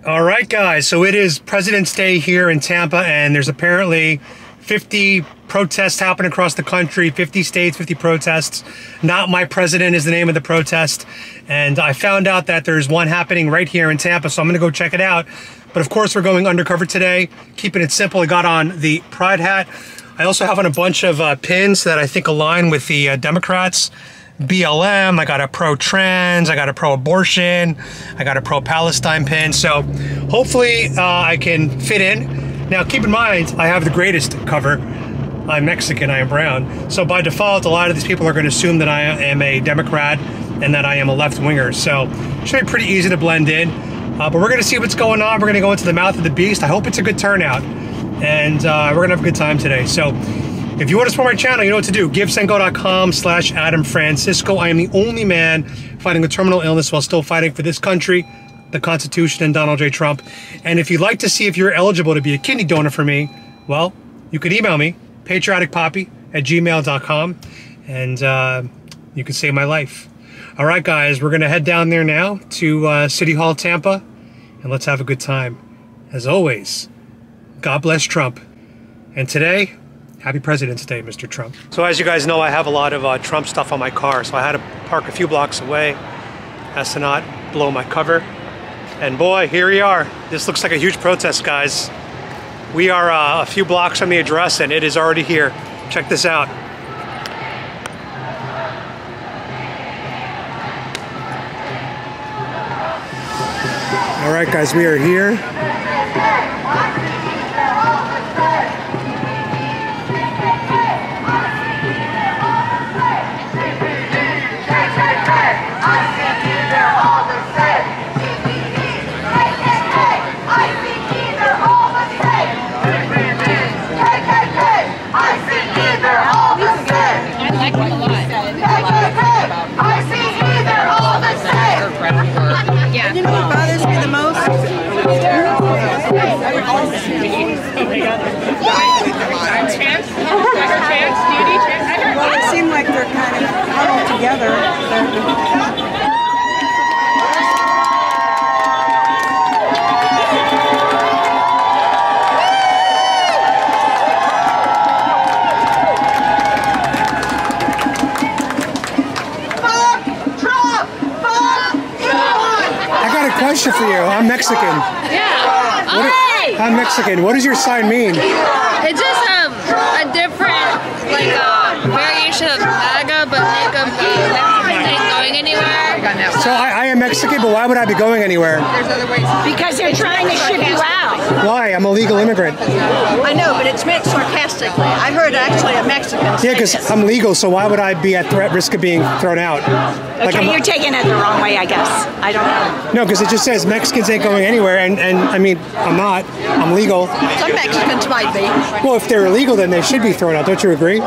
All right, guys, so it is President's Day here in Tampa, and there's apparently 50 protests happening across the country, 50 states, 50 protests. Not My President is the name of the protest. And I found out that there's one happening right here in Tampa, so I'm gonna go check it out. But of course, we're going undercover today, keeping it simple. I got on the Pride hat. I also have on a bunch of pins that I think align with the Democrats. BLM, I got a pro-trans, I got a pro-abortion, I got a pro-Palestine pin. So hopefully I can fit in. Now keep in mind, I have the greatest cover. I'm Mexican, I am brown. So by default, a lot of these people are going to assume that I am a Democrat and that I am a left-winger. So it should be pretty easy to blend in. But we're going to see what's going on. We're going to go into the mouth of the beast. I hope it's a good turnout. And we're going to have a good time today. So if you want to support my channel, you know what to do. GiveSendGo.com/Adam Francisco. I am the only man fighting a terminal illness while still fighting for this country, the Constitution, and Donald J. Trump. And if you'd like to see if you're eligible to be a kidney donor for me, well, you could email me, PatrioticPapi@gmail.com, and you can save my life. All right, guys, we're going to head down there now to City Hall, Tampa, and let's have a good time. As always, God bless Trump. And today, happy President's Day, Mr. Trump. So as you guys know, I have a lot of Trump stuff on my car, so I had to park a few blocks away as to not blow my cover. And boy, here we are. This looks like a huge protest, guys. We are a few blocks from the address, and it is already here. Check this out. All right, guys, we are here. Yeah. You know what bothers me the most? Well, it seemed like they're kind of huddled together. Question for you. I'm Mexican. Yeah. I'm Mexican. What does your sign mean? It's just a different, like, variation of MAGA, but make them be going anywhere. So I am Mexican, but why would I be going anywhere? There's other ways. Because they're trying to ship you out. Why? I'm a legal immigrant. I know, but it's meant sarcastically. I heard actually a Mexican say Yeah, because I'm legal, so why would I be at risk of being thrown out? Okay, you're taking it the wrong way, I guess. I don't know. No, because it just says Mexicans ain't going anywhere, and I mean, I'm not. I'm legal. Some Mexicans might be. Well, if they're illegal, then they should be thrown out. Don't you agree?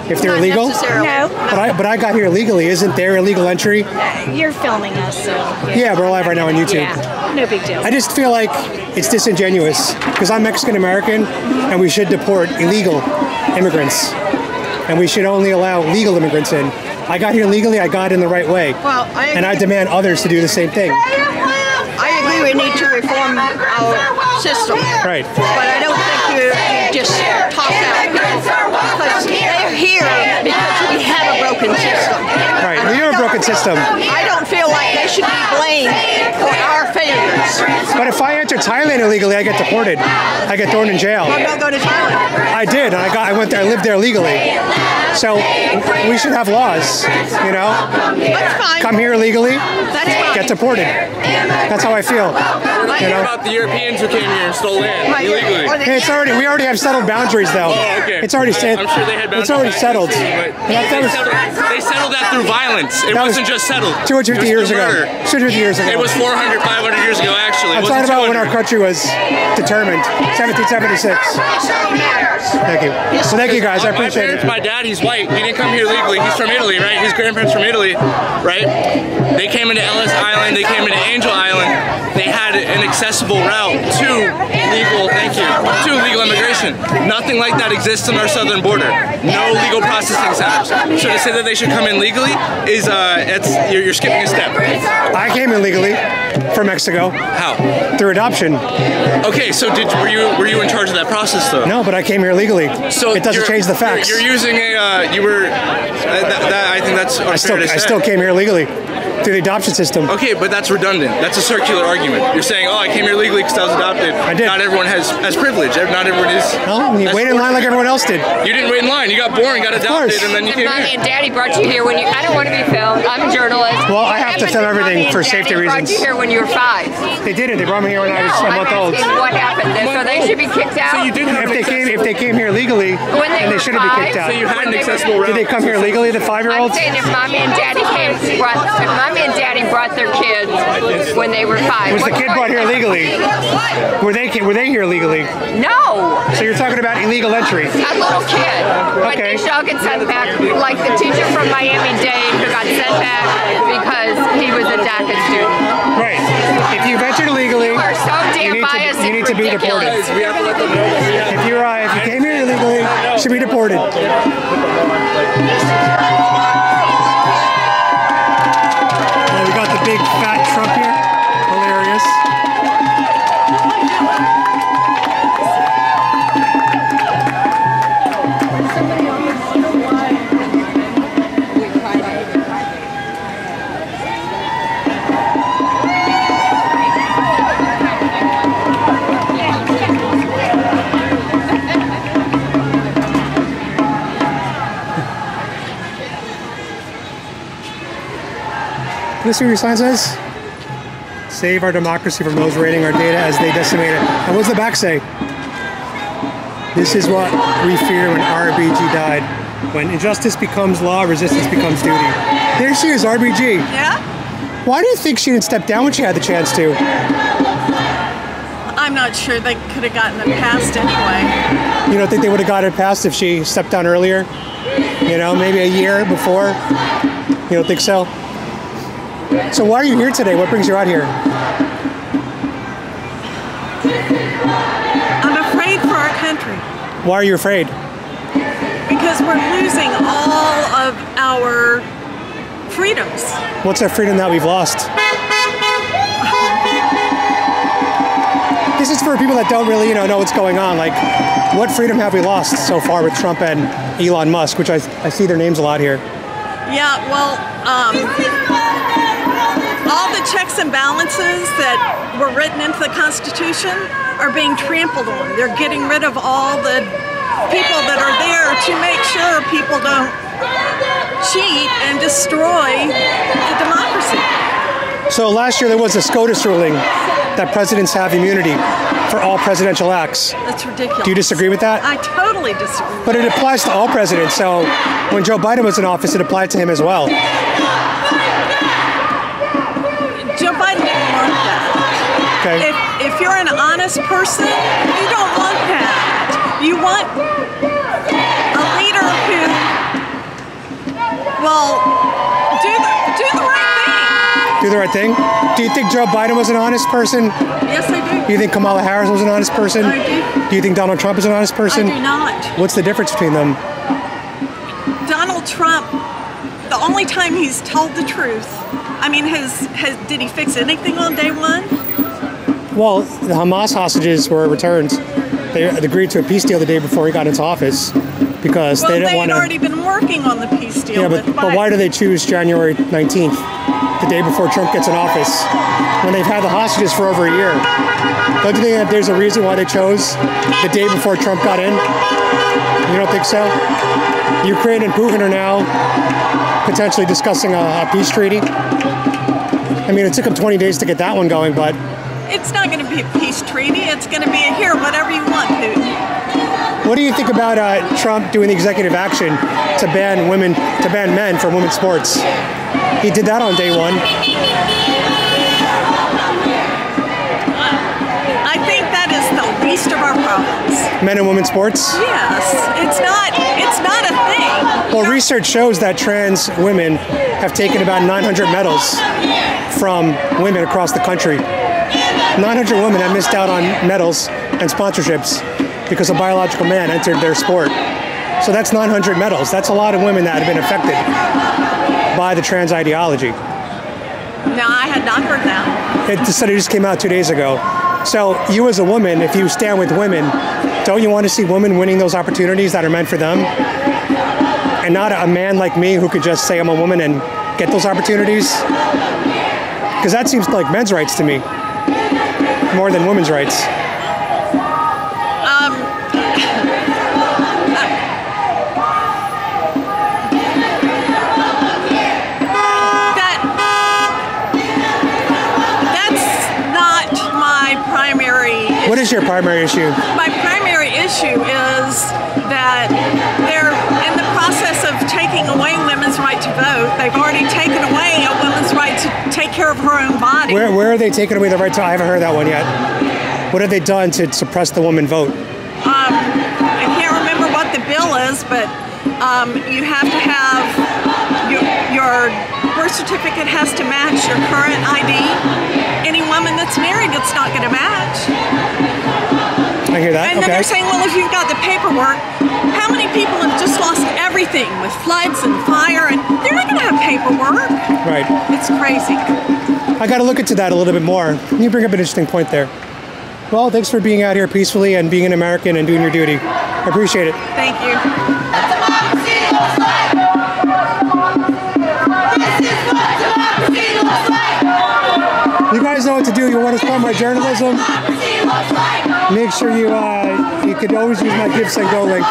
If they're illegal? No. But I got here illegally. Isn't there illegal entry? You're filming us, so... Yeah, we're live right now on YouTube. Yeah, no big deal. I just feel like it's disingenuous, because I'm Mexican-American, and we should deport illegal immigrants. And we should only allow legal immigrants in. I got here legally, I got in the right way. Well, and I demand others to do the same thing. I agree we need to reform our system. Right. But I don't think you just toss out people. Because they're here because we have a broken system. Right, we have a broken system. I don't feel like they should be blamed for our failures. But if I enter Thailand illegally, I get deported. I get thrown in jail. Well, don't go to Thailand. I did, and I went there, I lived there legally. So we should have laws, you know? That's fine. Come here illegally, That's fine. get deported. That's how I feel. You know about the Europeans who came here and stole land illegally. Hey, we already have settled boundaries, though. Oh, okay. It's already set. I'm sure they had boundaries. It's already settled. They settled that through violence. It wasn't just settled. 250 years ago. 250 years ago. It was 400, 500 years ago, actually. I'm talking about when our country was determined. 1776. Thank you. So thank you, guys. I appreciate it. My dad, he's white. He didn't come here legally. He's from Italy, right? His grandparents from Italy, right? They came into Ellis Island. They came into Angel Island. They had an accessible route to legal immigration. Nothing like that exists on our southern border. No legal processing centers. So to say that they should come in legally is you're skipping a step. I came in legally from Mexico. How? Through adoption. Okay, so were you in charge of that process though? No, but I came here legally. So it doesn't change the facts. You're using I think that's unfair to say. I still came here legally. Through the adoption system. Okay, but that's redundant. That's a circular argument. You're saying, oh, I came here legally because I was adopted. I did. Not everyone has privilege. Not everyone is. No, you waited in line like everyone else did. You didn't wait in line. You got born, got adopted, and then you came Mommy here. and Daddy brought you here when you. I don't want to be filmed. I'm a journalist. Well, I have to film everything for safety reasons. Brought you here when you were 5. They didn't. They brought me here when I was a month old. What happened? So they should be kicked out. So you didn't have if they came here legally, then they shouldn't be kicked out. So you had an accessible route. Did they come here legally, the 5-year-olds? I'm saying if Mommy and Daddy brought their kids when they were 5. Was the kid brought here legally? Were they here legally? No. So you're talking about illegal entry? A little kid. But Okay. they should all get sent back, like the teacher from Miami-Dade who got sent back because he was a DACA student. Right. If you've entered illegally, You are so damn biased. you need to be deported. Ridiculous. We have to let them know that we have If you came here illegally, you should be deported. We got the big fat Trump here. Hilarious. This is what your sign says? Save our democracy from those raiding our data as they decimate it. And what's the back say? This is what we fear when RBG died. When injustice becomes law, resistance becomes duty. There she is, RBG. Yeah? Why do you think she didn't step down when she had the chance to? I'm not sure they could have gotten it passed anyway. You don't think they would have got it passed if she stepped down earlier? You know, maybe a year before? You don't think so? So why are you here today? What brings you out here? I'm afraid for our country Why are you afraid? because we're losing all of our freedoms. What's that freedom that we've lost? This is for people that don't really, know what's going on. Like, what freedom have we lost so far with Trump and Elon Musk, which I see their names a lot here. Yeah, well, all the checks and balances that were written into the Constitution are being trampled on. They're getting rid of all the people that are there to make sure people don't cheat and destroy the democracy. So last year there was a SCOTUS ruling that presidents have immunity for all presidential acts. That's ridiculous. Do you disagree with that? I totally disagree. But it applies to all presidents, so when Joe Biden was in office, it applied to him as well. Joe Biden didn't want that. Okay. If you're an honest person, you don't want that. You want a leader who will do the right thing. Do the right thing? Do you think Joe Biden was an honest person? Yes, I do. Do you think Kamala Harris was an honest person? I do. Do you think Donald Trump is an honest person? I do not. What's the difference between them? Donald Trump, the only time he's told the truth, I mean, did he fix anything on day one? Well, the Hamas hostages were returned. They agreed to a peace deal the day before he got into office because they didn't want to. Well, they'd already been working on the peace deal. Yeah, but why do they choose January 19th, the day before Trump gets in office, when they've had the hostages for over a year? Don't you think that there's a reason why they chose the day before Trump got in? You don't think so? Ukraine and Putin are now potentially discussing a peace treaty. I mean, it took them 20 days to get that one going, but it's not going to be a peace treaty. It's going to be a here, whatever you want, Putin. what do you think about Trump doing the executive action to ban men from women's sports? He did that on day one. I think that is the least of our problems. Men and women's sports? Yes, it's not a thing. Well, research shows that trans women have taken about 900 medals from women across the country. 900 women have missed out on medals and sponsorships because a biological man entered their sport. So that's 900 medals. That's a lot of women that have been affected by the trans ideology. No, I had not heard that. The study just came out 2 days ago. So you as a woman, if you stand with women, don't you want to see women winning those opportunities that are meant for them? And not a man like me who could just say I'm a woman and get those opportunities? Because that seems like men's rights to me, more than women's rights. What is your primary issue? My primary issue is that they're in the process of taking away women's right to vote. They've already taken away a woman's right to take care of her own body. Where are they taking away the right to? I haven't heard that one yet. What have they done to suppress the woman vote? I can't remember what the bill is, but you have to have your birth certificate has to match your current ID. Any woman that's married, it's not going to match. I hear that. And then they're saying, well, if you've got the paperwork, how many people have just lost everything with floods and fire, and they're not going to have paperwork. Right. It's crazy. I got to look into that a little bit more. You bring up an interesting point there. Well, thanks for being out here peacefully and being an American and doing your duty. I appreciate it. Thank you. You guys know what to do. You want to support my journalism? Make sure you can always use my Give Send Go link.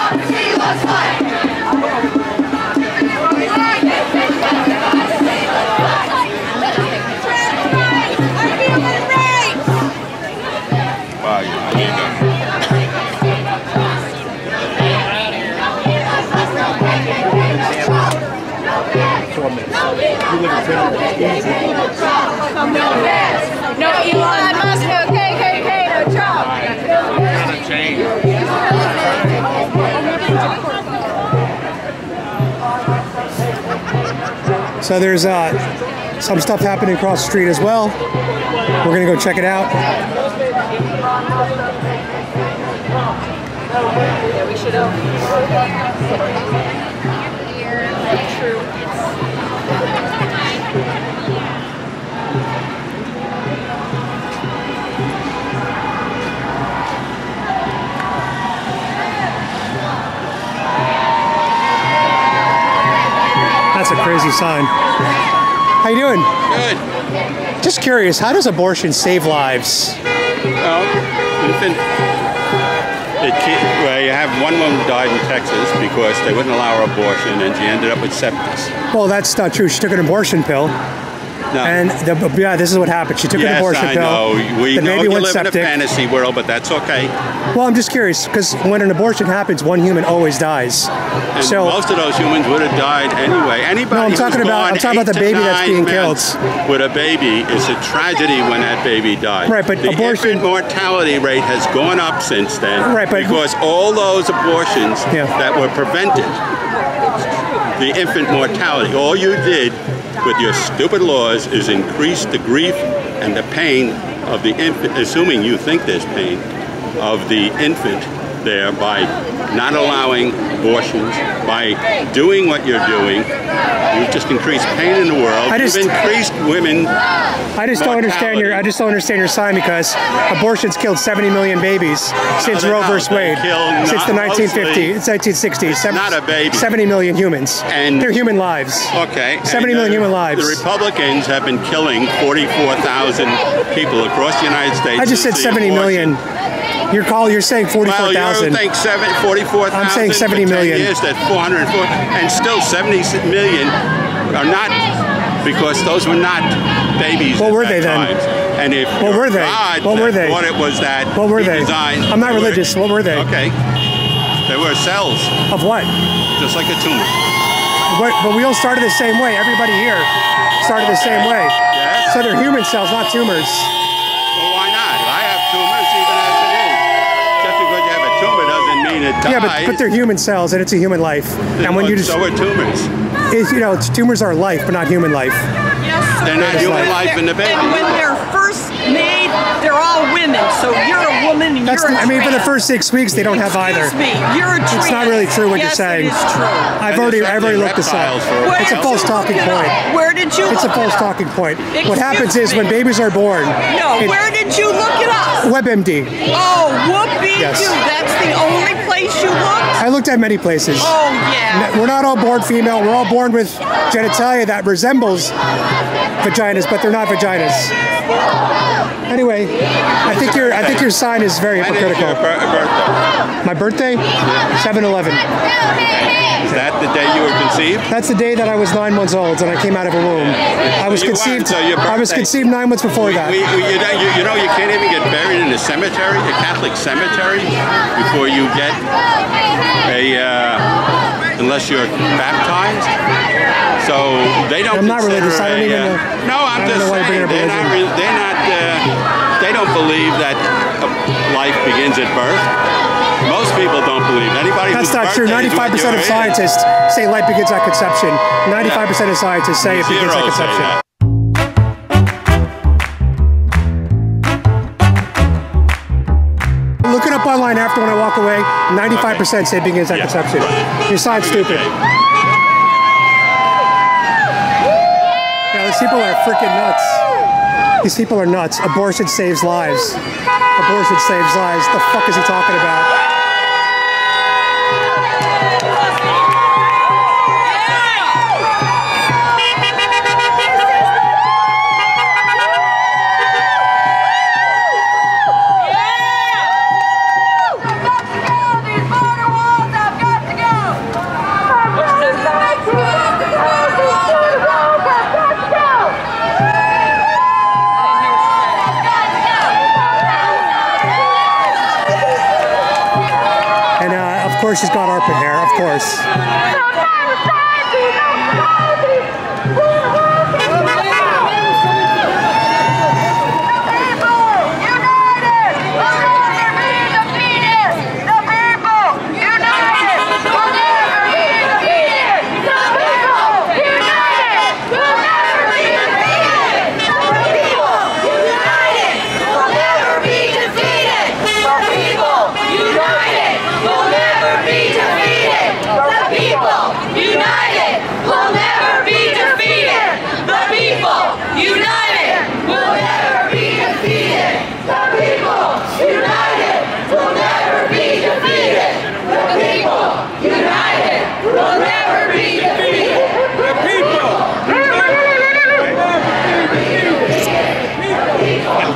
No Elon Musk, no KKK, no Trump. So there's some stuff happening across the street as well. We're gonna go check it out. Yeah, we should have. True. That's a crazy sign. How you doing? Good. Just curious, how does abortion save lives? Well, you have one woman who died in Texas because they wouldn't allow her abortion, and she ended up with sepsis. Well, that's not true. She took an abortion pill. No. And this is what happened. She took an abortion pill. Know. We the know baby you went live septic. in a fantasy world, but that's okay. Well, I'm just curious because when an abortion happens, one human always dies. And so most of those humans would have died anyway. Anybody no, I'm talking about the baby that's being killed. With a baby, it's a tragedy when that baby dies. Right, but the abortion infant mortality rate has gone up since then. Right, but because all those abortions that were prevented, the infant mortality, all you did with your stupid laws is increase the grief and the pain of the infant, assuming you think there's pain, of the infant there by not allowing abortions, by doing what you're doing. You've just increased pain in the world. You've increased women. I just don't understand your sign because abortions killed 70 million babies since Roe vs. Wade, since the 1960s. Not a baby. 70 million humans. And they're human lives. Okay. 70 million human lives. The Republicans have been killing 44,000 people across the United States. I just said 70 million. You're saying 44,000. Well, you think 44,000. I'm saying 70 million. Years, that's 404, and still 70 million are not, because those were not babies. What were they then? And if what were they? What were they? What it was that? What were they? Designed, I'm not religious. What were they? Okay. They were cells. Of what? Just like a tumor. But we all started the same way. Everybody here started the same way. Yes. So they're human cells, not tumors. Well, why not? I have tumors even as it is. Just because you have a tumor doesn't mean it dies. Yeah, but they're human cells, and it's a human life. And when you just so are tumors. Tumors are life, but not human life. Yes, they're not human life in the baby. And when they're first made, they're all women. So you're a woman and You're a I mean, for the trans. first 6 weeks, they don't have either. Excuse me, you're a trans. It's not really true what yes, you're saying. It is true. I've already looked this up. Where It's a did false you talking look it point. up? Where did you It's a look false it up? talking point. What Excuse happens is me. when babies are born. No, where did you look it up? WebMD. Oh, whoopee Yes. doo. That's the only place you looked? I looked at many places. Oh, yeah. We're not all born female. We're all born with genitalia that resembles vaginas, but they're not vaginas. Anyway, I think your sign is very When is hypocritical. your birthday? My birthday, 7/11. Is that the day you were conceived? That's the day that I was 9 months old and I came out of a womb. I was You weren't, conceived. so your I was birthday- conceived 9 months before that. You know you can't even get buried in a cemetery, a Catholic cemetery, before you get unless you're baptized. So they don't. I'm not consider religious. I don't even know. No, I'm I don't just know why you're saying bringing up religion. they're not. They don't believe that life begins at birth. Most people don't believe. Anybody That's whose not true. birthday is 95% when of you're in. scientists say life begins at conception. 95% of scientists say it begins at Zeros say conception. that. Look it up online after when I walk away. 95% say it begins at conception. Your sign's stupid. Yeah, these people are freaking nuts. These people are nuts. Abortion saves lives. Abortion saves lives. The fuck is he talking about? Of course she's got armpit hair, of course.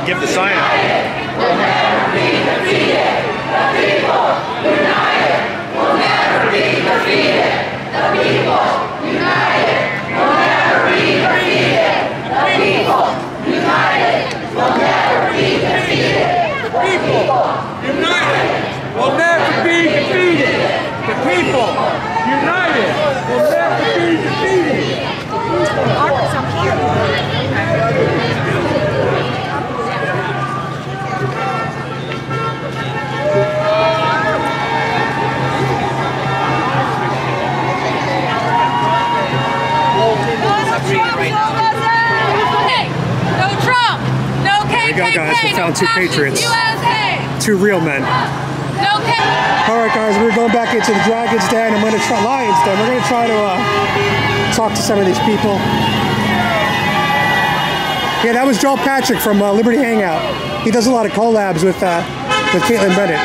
Give the sign up. We'll never be defeated. The people united will never be defeated. The people united will never be defeated. The people united will never be defeated. The people united will never be defeated. The people united will never be defeated. There you go, guys. We found two patriots. Two real men. Alright, guys, we're going back into the Dragon's Den. I'm going to try Lion's Den. We're going to try to talk to some of these people. Yeah, that was Joel Patrick from Liberty Hangout. He does a lot of collabs with Caitlin Bennett.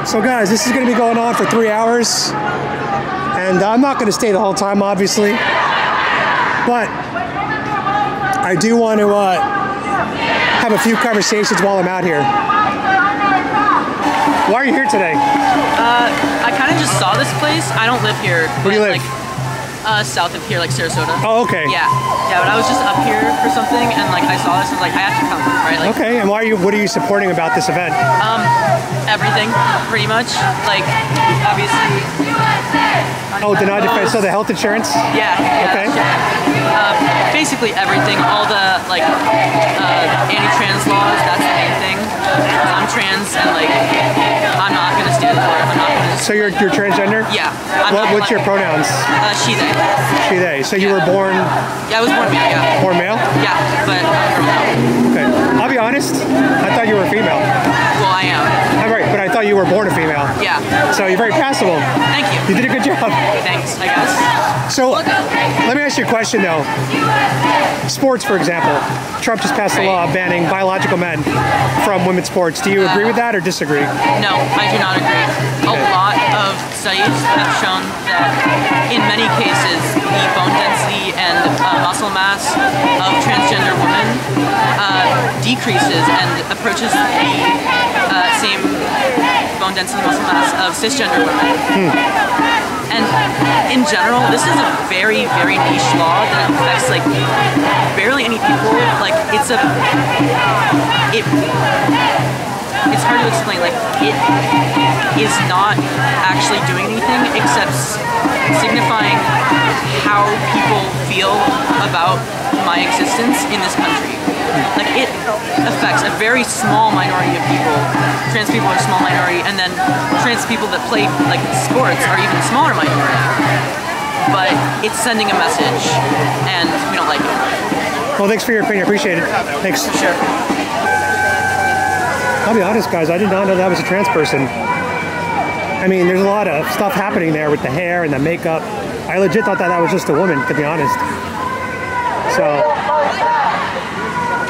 So guys, this is going to be going on for 3 hours, and I'm not going to stay the whole time, obviously, but I do want to have a few conversations while I'm out here. Why are you here today? I kind of just saw this place. I don't live here. Where do you live? South of here, like Sarasota. Oh, okay. Yeah, but I was just up here for something, and like I saw this, and I was like, I have to come, right? Like, okay, and what are you supporting about this event? Everything, pretty much. Like, obviously. Oh, denied defense. So the health insurance? Yeah. Okay. Basically everything, all the like anti-trans laws. That's the main thing. I'm trans, and like I'm not gonna stand for it. I'm not gonna. So you're transgender? Yeah. What's your pronouns? She, they. She, they. So you were born? Yeah, I was born male. Yeah. Born male? Yeah, but I'm a girl now. Okay. I'll be honest. I thought you were a female. Well, I am. Right, but I thought you were born a female. Yeah. So you're very passable. Thank you. You did a good job. Thanks, I guess. So let me ask you a question though. Sports, for example. Trump just passed a law banning biological men from women's sports. Do you agree with that or disagree? No, I do not agree. A lot of studies have shown that in many cases the bone density and muscle mass of transgender women decreases and approaches the same bone density muscle mass of cisgender women. And in general, this is a very, very niche law that affects like barely any people. Like it's hard to explain. Like it is not actually doing anything except signifying how people feel about my existence in this country. Like it affects a very small minority of people. Trans people are a small minority, and then trans people that play like sports are even a smaller minority. But it's sending a message, and we don't like it. Well, thanks for your opinion. I appreciate it. Thanks. Sure. I'll be honest, guys. I did not know that was a trans person. I mean, there's a lot of stuff happening there with the hair and the makeup. I legit thought that was just a woman, to be honest. So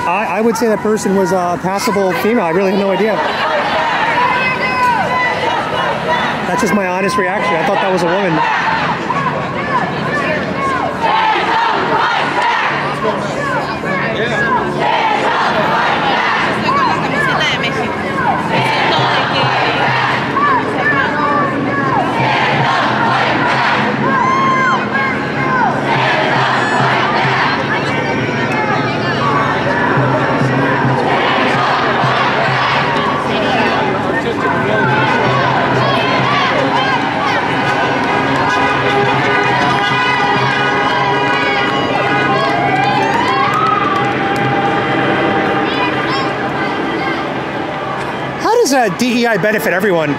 I would say that person was a passable female. I really have no idea. That's just my honest reaction. I thought that was a woman. DEI benefit everyone?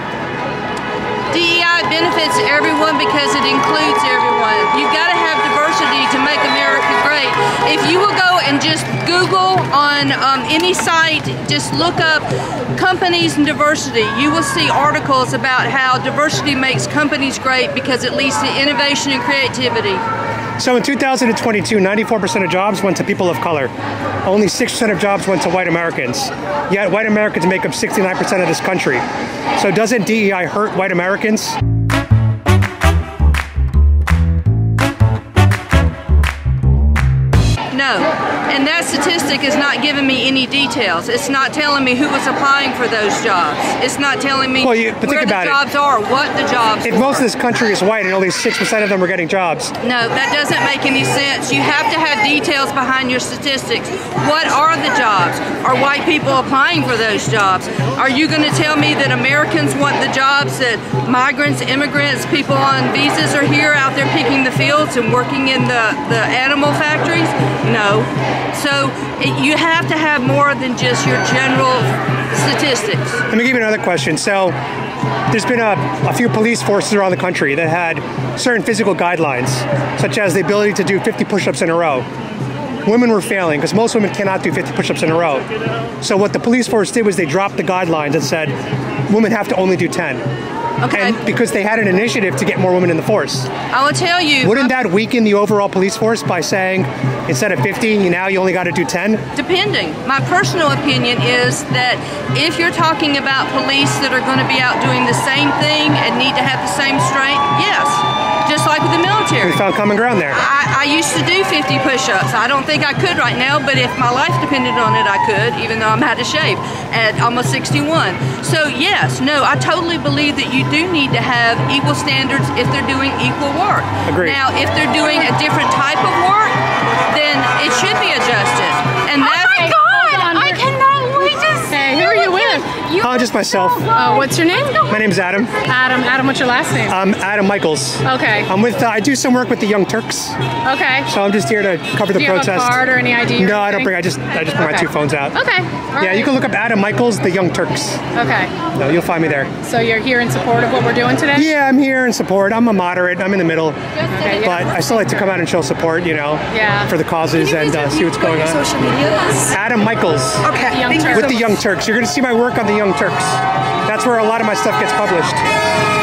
DEI benefits everyone because it includes everyone. You've got to have diversity to make America great. If you will go and just Google on any site, just look up companies and diversity, you will see articles about how diversity makes companies great because it leads to innovation and creativity. So in 2022, 94% of jobs went to people of color. Only 6% of jobs went to white Americans. Yet white Americans make up 69% of this country. So doesn't DEI hurt white Americans? No, and that statistic is not giving me any details. It's not telling me who was applying for those jobs. It's not telling me where the jobs are, what the jobs are. If most of this country is white and only 6% of them are getting jobs. No, that doesn't make any sense. You have to have details behind your statistics. What are the jobs? Are white people applying for those jobs? Are you going to tell me that Americans want the jobs that migrants, immigrants, people on visas are here out there picking the fields and working in the animal factories? No. So you have to have more than just your general statistics. Let me give you another question. So there's been a few police forces around the country that had certain physical guidelines, such as the ability to do 50 push-ups in a row. Women were failing because most women cannot do 50 push-ups in a row. So what the police force did was they dropped the guidelines and said women have to only do 10. Okay. And because they had an initiative to get more women in the force. I will tell you. Wouldn't that weaken the overall police force by saying instead of 50, now you only got to do 10? Depending. My personal opinion is that if you're talking about police that are going to be out doing the same thing and need to have the same strength, yes. Just like with the military. military. We found common ground there. I used to do 50 push-ups. I don't think I could right now, but if my life depended on it, I could, even though I'm out of shape at almost 61. So yes, no, I totally believe that you do need to have equal standards if they're doing equal work. Agreed. Now, if they're doing a different type of work, then it should be adjusted. And that's, oh my God! I cannot wait to see. Hey, who are you with? Just myself. What's your name? My name's Adam. Adam, what's your last name? Adam Michaels. Okay. I'm with, I do some work with the Young Turks. Okay. So I'm just here to cover the Do you protest. have a card or any ID? No, I don't bring, I just bring my Okay. 2 phones out. Okay. Yeah, you can look up Adam Michaels, the Young Turks. Okay. No, you'll find me there. So you're here in support of what we're doing today? Yeah, I'm here in support. I'm a moderate. I'm in the middle. Okay, yeah. But I still like to come out and show support, you know, Yeah. for the causes and see what's going on. Social media is? Adam Michaels. Okay. Young Turks. With the Young Turks. You're going to see my work on the Young Turks. That's where a lot of my stuff gets published.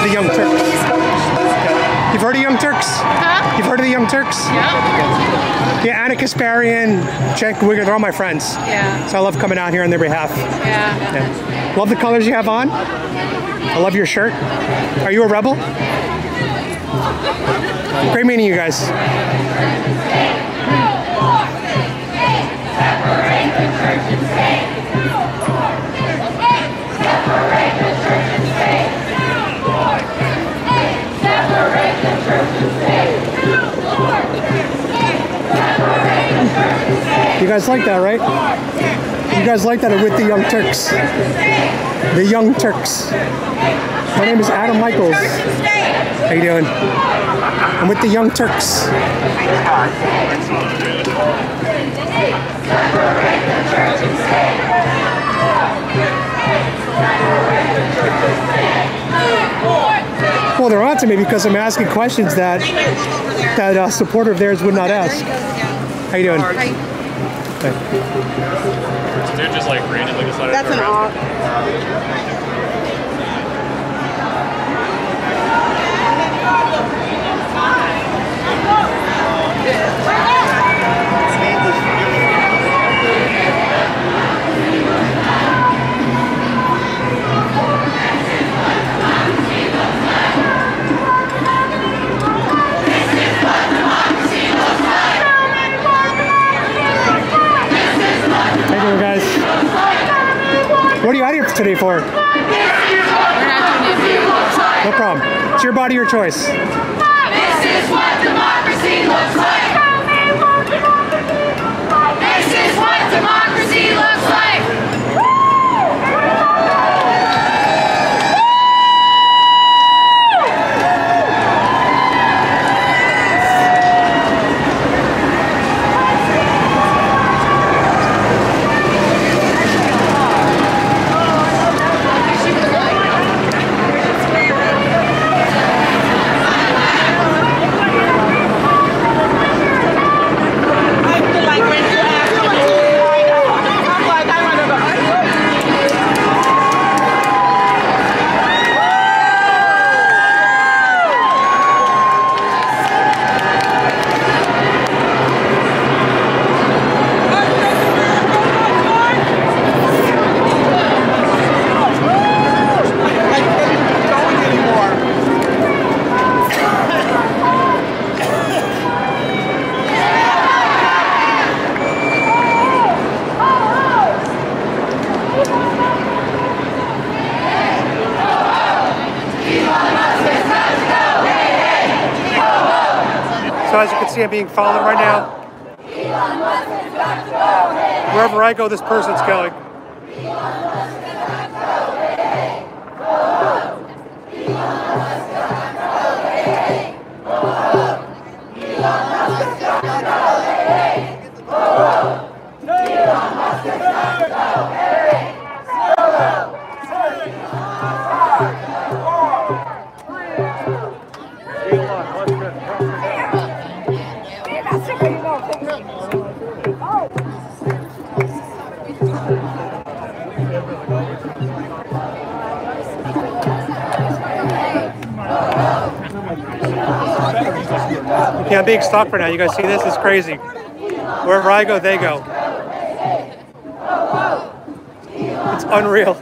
The Young Turks. Yeah. You've heard of Young Turks? Huh? You've heard of the Young Turks? Yeah. Yeah, Anna Kasparian, Cenk Wigger, they're all my friends. Yeah. So I love coming out here on their behalf. Yeah. Yeah. Love the colors you have on. I love your shirt. Are you a rebel? Great meeting you guys. You guys like that, right? You guys like that with the Young Turks. The Young Turks. My name is Adam Michaels. How you doing? I'm with the Young Turks. Well, they're on to me because I'm asking questions that a supporter of theirs would not ask. How you doing? Hi. Dude just like randomly decided. That's an off. Guys, what are you out here today for? We're not doing it. No problem. It's your body, your choice. This is what democracy looks like. This is what democracy looks like. So as you can see, I'm being followed right now. Wherever I go, this person's going. Yeah, I'm being stalked right now. You guys see this? It's crazy. Wherever I go, they go. It's unreal.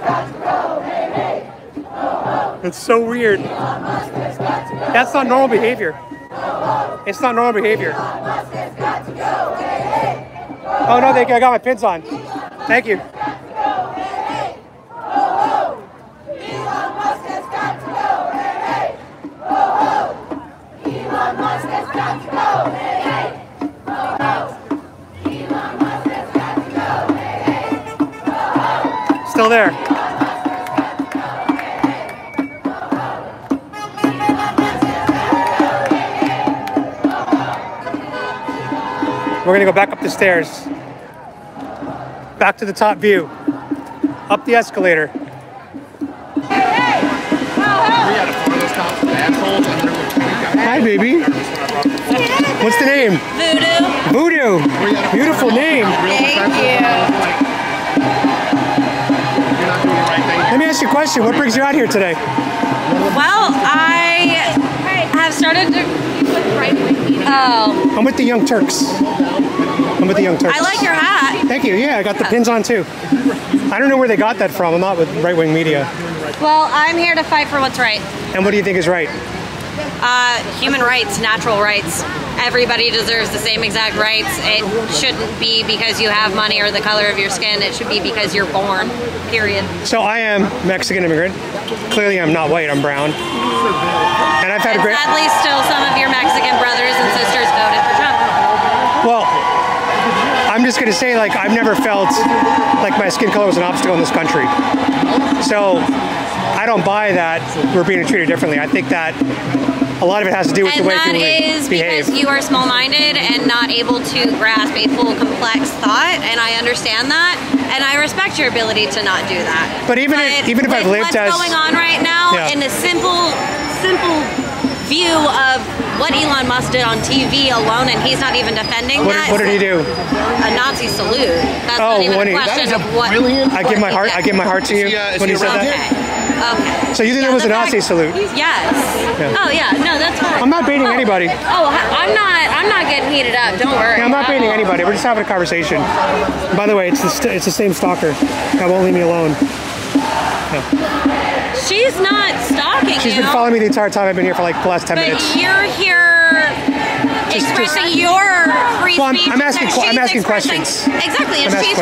It's so weird. That's not normal behavior. It's not normal behavior. Oh no, I got my pins on. Thank you. Still there. We're gonna go back up the stairs. Back to the top view. Up the escalator. Hi, baby. What's the name? Voodoo. Voodoo. Beautiful name. Thank you. Let me ask you a question. What brings you out here today? Well, I have started to I'm with the Young Turks. I'm with the Young Turks. I like your hat. Thank you. Yeah, I got the pins on too. I don't know where they got that from. I'm not with right-wing media. Well, I'm here to fight for what's right. And what do you think is right? Human rights, natural rights. Everybody deserves the same exact rights. It shouldn't be because you have money or the color of your skin. It should be because you're born, period. So I am Mexican immigrant. Clearly I'm not white, I'm brown. And I've had a great... Sadly, still some of your Mexican brothers and sisters voted for Trump. Well, I'm just going to say, like, I've never felt like my skin color was an obstacle in this country. So I don't buy that we're being treated differently. I think that a lot of it has to do with the way people behave. And that is because you are small-minded and not able to grasp a full, complex thought, and I understand that, and I respect your ability to not do that. But even if I've lived what's going on right now, in a simple view of what Elon Musk did on TV alone, and he's not even defending that. What did he do? A Nazi salute. That's not even a question of what. I give my heart to you when he said that. Okay. So you think it was a Nazi salute? Yes. Yeah. Oh yeah. No, that's fine. I'm not baiting anybody. Oh, I'm not getting heated up. Don't worry. Yeah, I'm not baiting anybody. We're just having a conversation. By the way, it's the same stalker. That won't leave me alone. Yeah. She's not stalking you. She's been following me the entire time I've been here for like the last 10 minutes. But you're here expressing your free speech. I'm asking questions. Exactly, and she's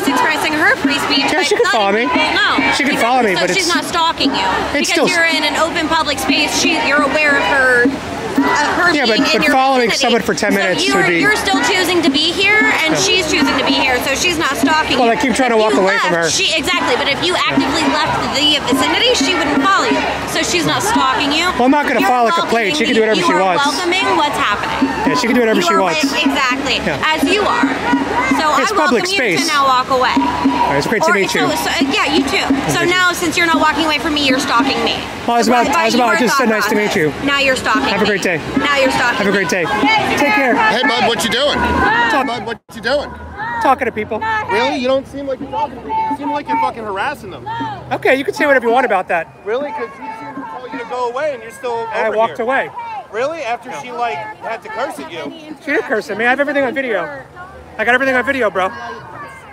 expressing her free speech. Yeah, she can follow me. No, she can follow me, but she's not stalking you because you're in an open public space. You're aware of her. Yeah, but following someone for 10 minutes would be... You're still choosing to be here, and she's choosing to be here, so she's not stalking you. Well, I keep trying to walk away from her. Exactly, but if you actively left the vicinity, she wouldn't follow you. So she's not stalking you. Well, I'm not going to follow like a plate. She can do whatever she wants. You are welcoming what's happening. Yeah, she can do whatever she wants. Exactly, as you are. So it's I welcome public space. You to now walk away. Right, it's great to meet you. Yeah, you too. So now, since you're not walking away from me, you're stalking me. Well, I just said nice to meet you. Now you're stalking Have a great day. Now you're stalking. Have a great day. Take care. Hey, bud, what you doing? Bud, what you doing? Talking to people. Really? You don't seem like you're talking to people. You seem like you're fucking harassing them. Okay, you can say whatever you want about that. Really? Because he seemed to tell you to go away, and you're still over I walked away. Really? After she, like, had to curse at you? She didn't curse at me. I have everything on video. I got everything on video, bro.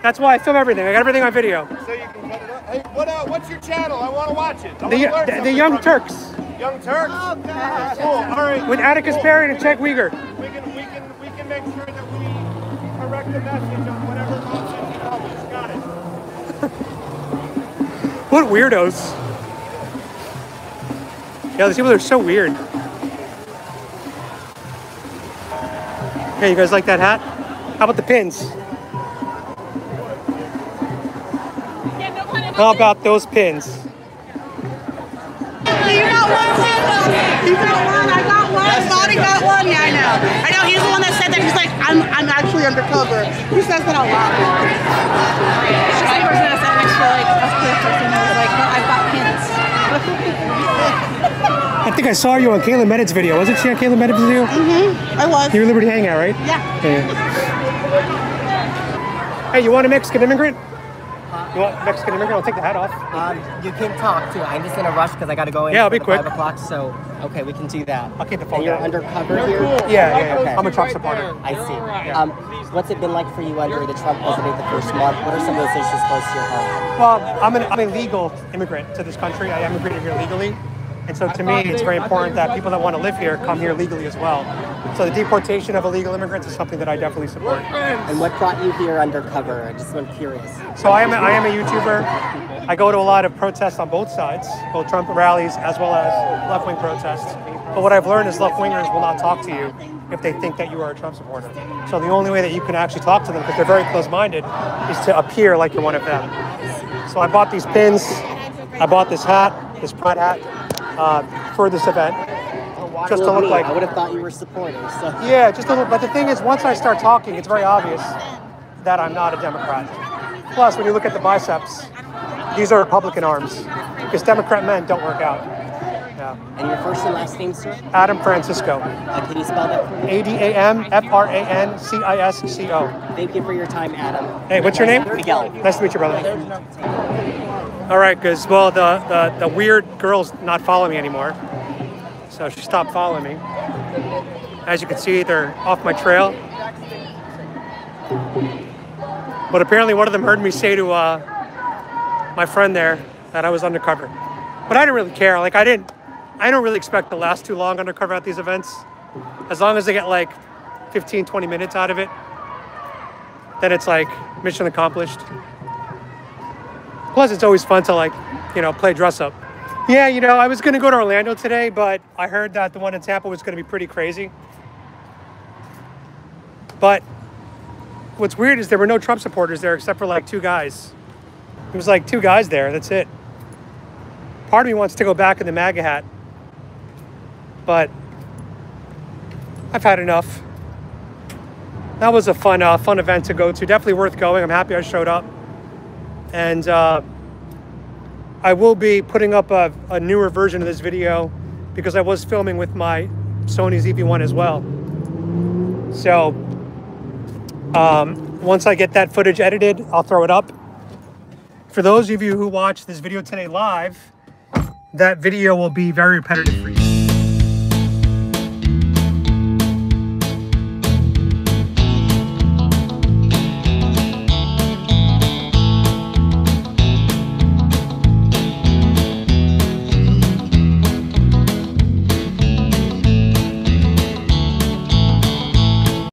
That's why I film everything. I got everything on video. So you can cut it up. Hey, what's your channel? I want to watch it. The Young Turks. Young Turks? Oh, God. Cool. All right. With Atticus Perry and Czech Uyghur. We can make sure that we correct the message on whatever nonsense you publish. Got it. What weirdos. Yeah, these people are so weird. Hey, you guys like that hat? How about the pins? How about those pins? You got one, you got one, I got one, Bonnie got one, yeah, I know, he's the one that said that, he's like, I'm actually undercover. Who says that out loud? It's just the person that sat next to like a clear person who was like, no, I've got pins. I think I saw you on Kayla Medit's video. Wasn't she on Kayla Medit's video? Mm-hmm, I was. You're Liberty Hangout, right? Yeah. Hey, you want a Mexican immigrant? You want Mexican immigrant? I'll take the hat off. You can talk too. I'm just in a rush because I got to go in. Yeah, I'll be quick. 5 o'clock, so okay, we can do that. I'll keep the phone and you're down. undercover here? Yeah. Okay. I'm a Trump supporter. I see. What's it been like for you under the Trump president the first month? What are some of those issues close to your heart? Well, I'm a legal immigrant to this country. I immigrated here legally. And so to me, it's very important that people that want to live here come here legally as well. So the deportation of illegal immigrants is something that I definitely support. And what brought you here undercover? I just am curious. So I am a YouTuber. I go to a lot of protests on both sides, both Trump rallies as well as left-wing protests. But what I've learned is left-wingers will not talk to you if they think that you are a Trump supporter. So the only way that you can actually talk to them, because they're very close-minded, is to appear like you're one of them. So I bought these pins. I bought this hat, this pride hat, for this event. Just to look like. I would have thought you were supporting. So. Yeah, just a little. But the thing is, once I start talking, it's very obvious that I'm not a Democrat. Plus, when you look at the biceps, these are Republican arms, because Democrat men don't work out. Yeah. And your first and last name, sir? Adam Francisco. Can you spell that for me? ADAMFRANCISCO. Thank you for your time, Adam. Hey, what's your name? Miguel. Nice to meet you, brother. All right, because, well, the weird girl's not following me anymore. So she stopped following me. As you can see, they're off my trail. But apparently one of them heard me say to my friend there that I was undercover. But I didn't really care. Like I don't really expect to last too long undercover at these events. As long as they get like 15, 20 minutes out of it, then it's like mission accomplished. Plus it's always fun to like, play dress up. Yeah, I was going to go to Orlando today, but I heard that the one in Tampa was going to be pretty crazy. But what's weird is there were no Trump supporters there except for like 2 guys. It was like 2 guys there, that's it. Part of me wants to go back in the MAGA hat, but I've had enough. That was a fun event to go to. Definitely worth going. I'm happy I showed up. And I will be putting up a newer version of this video because I was filming with my Sony ZV-1 as well. So once I get that footage edited, I'll throw it up. For those of you who watched this video today live, that video will be very repetitive for you.